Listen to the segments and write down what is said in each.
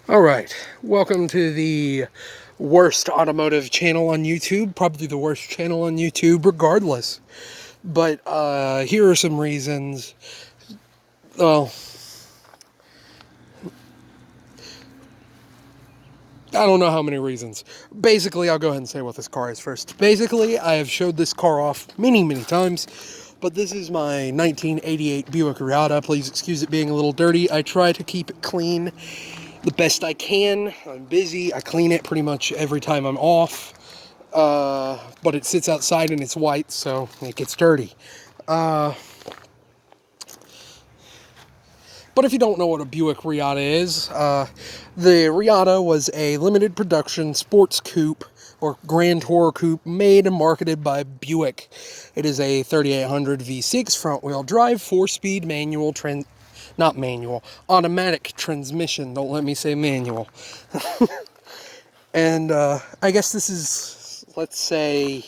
Alright, welcome to the worst automotive channel on YouTube, probably the worst channel on YouTube regardless. But here are some reasons. Well, I don't know how many reasons. Basically, I'll go ahead and say what this car is first. Basically, I have showed this car off many times, but this is my 1988 Buick Reatta. Please excuse it being a little dirty. I try to keep it clean the best I can. I'm busy. I clean it pretty much every time I'm off. But it sits outside and it's white, so it gets dirty. But if you don't know what a Buick Reatta is, the Reatta was a limited production sports coupe or Grand Tourer coupe made and marketed by Buick. It is a 3800 V6 front-wheel drive, 4-speed manual automatic transmission. Don't let me say manual. And I guess this is, let's say,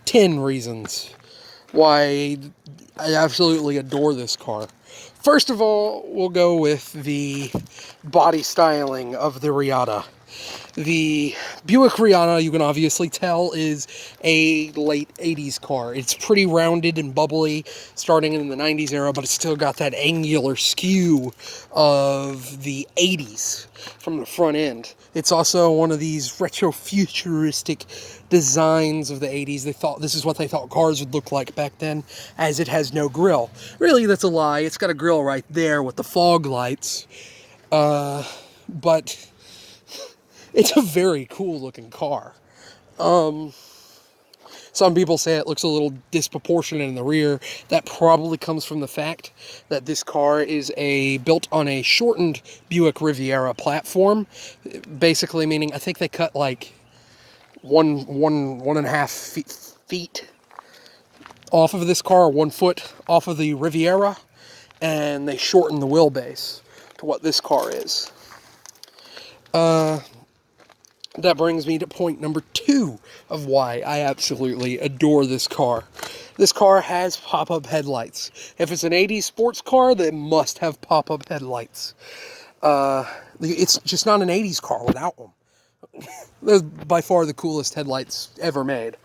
10 reasons why I absolutely adore this car. First of all, we'll go with the body styling of the Reatta. The Buick Reatta, you can obviously tell, is a late 80s car. It's pretty rounded and bubbly, starting in the 90s era, but it's still got that angular skew of the 80s from the front end. It's also one of these retro-futuristic designs of the 80s. They thought this is what they thought cars would look like back then, as it has no grille. Really, that's a lie. It's got a grille right there with the fog lights. But it's a very cool looking car. Some people say it looks a little disproportionate in the rear. That probably comes from the fact that this car is built on a shortened Buick Riviera platform. Basically meaning, I think they cut like one and a half feet off of this car, 1 foot off of the Riviera, and they shortened the wheelbase to what this car is. That brings me to point number 2 of why I absolutely adore this car. This car has pop-up headlights. If it's an 80s sports car, they must have pop-up headlights. It's just not an 80s car without them. They're by far the coolest headlights ever made.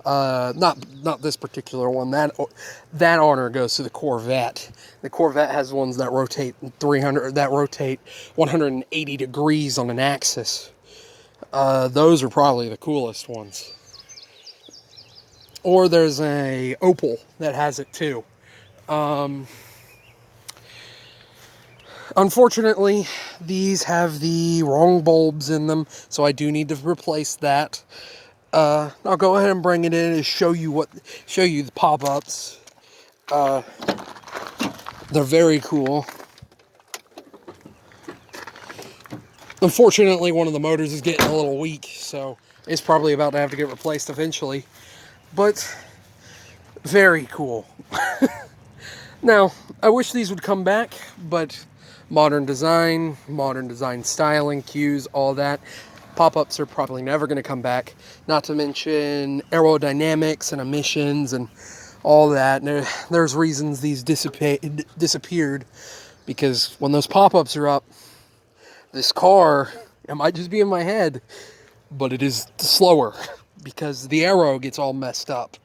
Not this particular one. That honor goes to the Corvette. The Corvette has ones that rotate 180 degrees on an axis. Those are probably the coolest ones. Or there's a Opel that has it too. Unfortunately, these have the wrong bulbs in them, so I do need to replace that. I'll go ahead and bring it in and show you the pop-ups. They're very cool. Unfortunately, one of the motors is getting a little weak, so it's probably about to have to get replaced eventually. But very cool. Now, I wish these would come back, but modern design styling, cues, all that. Pop-ups are probably never going to come back. Not to mention aerodynamics and emissions and all that. There's reasons these disappeared, because when those pop-ups are up, this car, it might just be in my head, but it is slower because the aero gets all messed up.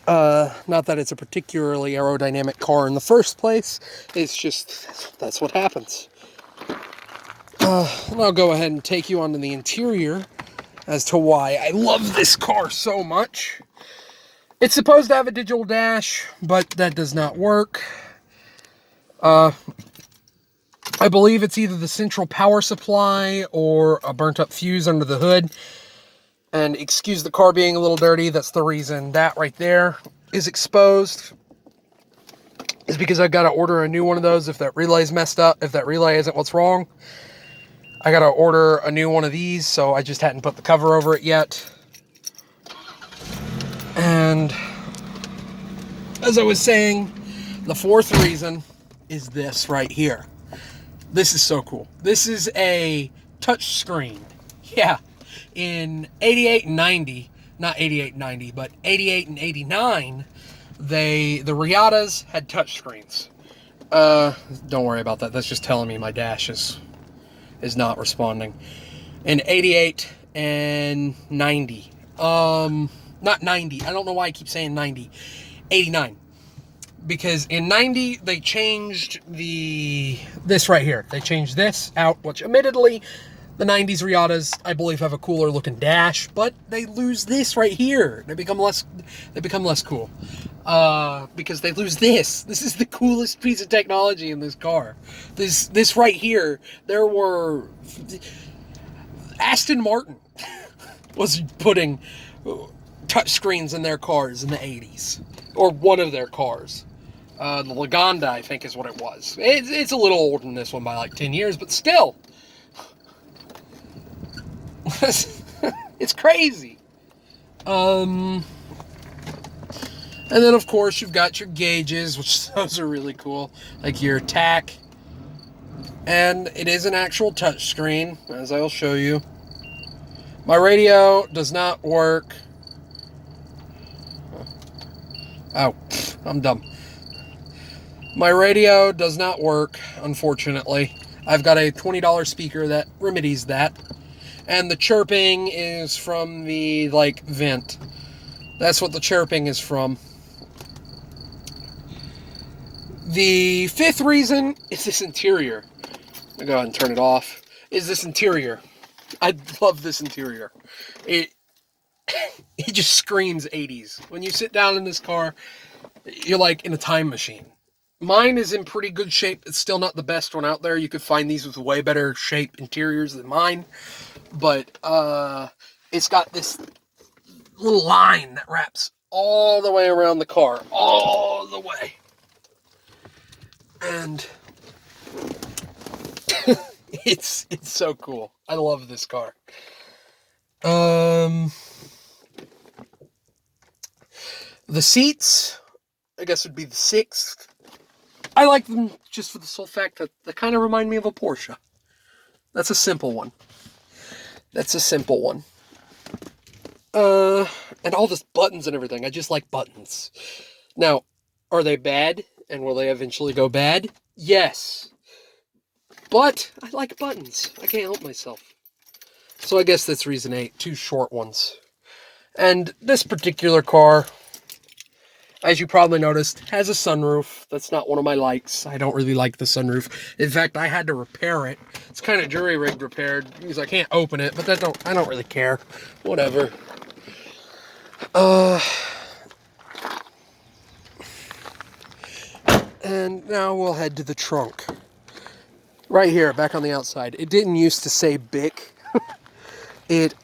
Not that it's a particularly aerodynamic car in the first place, it's just, that's what happens. And I'll go ahead and take you onto the interior as to why I love this car so much. It's supposed to have a digital dash, but that does not work. I believe it's either the central power supply or a burnt up fuse under the hood. And excuse the car being a little dirty, that's the reason that right there is exposed. Is because I've got to order a new one of those if that relay's messed up, if that relay isn't what's wrong. I got to order a new one of these, so I just hadn't put the cover over it yet. And as I was saying, the fourth reason is this right here. This is so cool. This is a touch screen. Yeah, in 88 and 90, not 88 and 90, but 88 and 89, the Reattas had touch screens. Don't worry about that. That's just telling me my dash is not responding. And 88 and 90. Not 90. I don't know why I keep saying 90. 89. Because in 90, they changed this right here. They changed this out, which admittedly, the 90s Reattas, I believe, have a cooler looking dash, but they lose this right here. They become less cool. Because they lose this. This is the coolest piece of technology in this car. This right here, there were... Aston Martin was putting touchscreens in their cars in the 80s. Or one of their cars. The Lagonda, I think, is what it was. It's a little older than this one by like 10 years, but still. It's crazy. And then, of course, you've got your gauges, which those are really cool. Like your tack. And it is an actual touchscreen, as I'll show you. My radio does not work. Oh, I'm dumb. My radio does not work, unfortunately. I've got a $20 speaker that remedies that. And the chirping is from the, vent. That's what the chirping is from. The fifth reason is this interior. I'm gonna go ahead and turn it off. Is this interior. I love this interior. It just screams 80s. When you sit down in this car, you're like in a time machine. Mine is in pretty good shape. It's still not the best one out there. You could find these with way better shape interiors than mine. But it's got this little line that wraps all the way around the car. All the way. And it's so cool. I love this car. The seats, I guess, would be the sixth. I like them just for the sole fact that they kind of remind me of a Porsche. That's a simple one. And all this buttons and everything. I just like buttons. Now, are they bad? And will they eventually go bad? Yes. But I like buttons. I can't help myself. So I guess that's reason 8. 2 short ones. And this particular car, as you probably noticed, has a sunroof. That's not one of my likes. I don't really like the sunroof. In fact, I had to repair it. It's kind of jury-rigged repaired because I can't open it, but I don't really care. Whatever. And now we'll head to the trunk. Right here, back on the outside. It didn't used to say Bic. It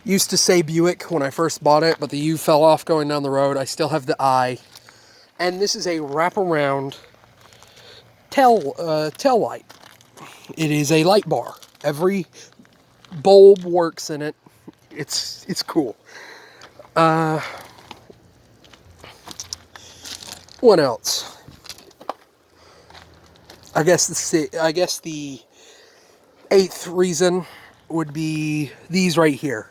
used to say Buick when I first bought it, but the U fell off going down the road. I still have the I. And this is a wraparound tail light. It is a light bar. Every bulb works in it. It's cool. What else? I guess the 8th reason would be these right here.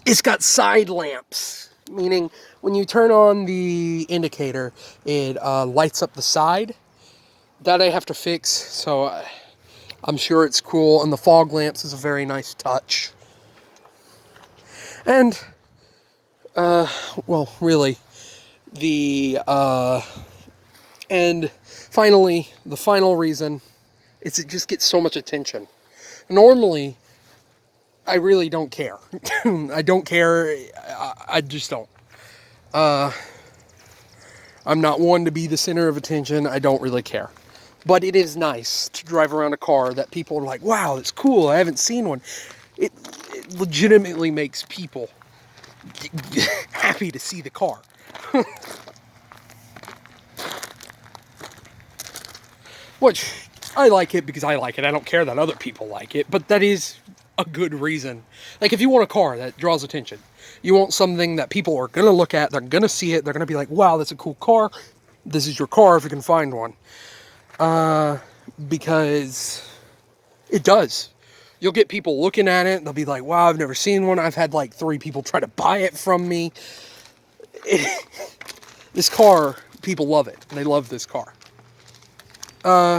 It's got side lamps, meaning when you turn on the indicator, it lights up the side. That I have to fix, so I'm sure it's cool. And the fog lamps is a very nice touch. And, well, really, and finally, the final reason is it just gets so much attention. Normally, I really don't care. I don't care. I just don't. I'm not one to be the center of attention. I don't really care. But it is nice to drive around a car that people are like, wow, that's cool. I haven't seen one. It legitimately makes people happy to see the car. Which, I like it because I like it. I don't care that other people like it. But that is a good reason. Like, if you want a car that draws attention, you want something that people are going to look at, they're going to see it, they're going to be like, wow, that's a cool car. This is your car if you can find one. Because it does. You'll get people looking at it, they'll be like, wow, I've never seen one. I've had like 3 people try to buy it from me. This car, people love it. They love this car.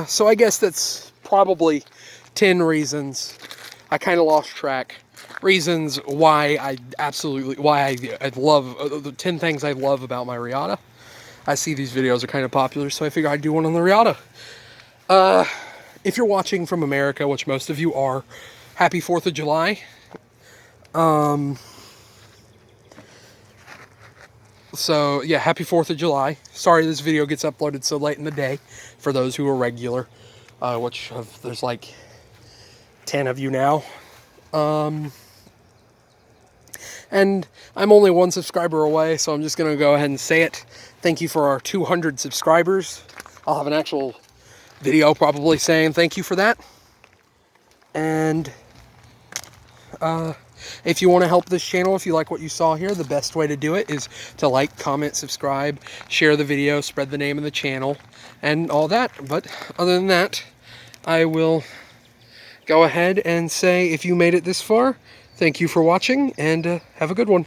So I guess that's probably 10 reasons. I kind of lost track. Reasons why I love, the 10 things I love about my reatta. I see these videos are kind of popular, so I figure I'd do one on the reatta. If you're watching from America, which most of you are, happy 4th of July. So, yeah, happy 4th of July. Sorry this video gets uploaded so late in the day for those who are regular, which there's like 10 of you now. And I'm only 1 subscriber away, so I'm just going to go ahead and say it. Thank you for our 200 subscribers. I'll have an actual video probably saying thank you for that. And if you want to help this channel, if you like what you saw here, the best way to do it is to like, comment, subscribe, share the video, spread the name of the channel, and all that. But other than that, I will go ahead and say if you made it this far, thank you for watching, and have a good one.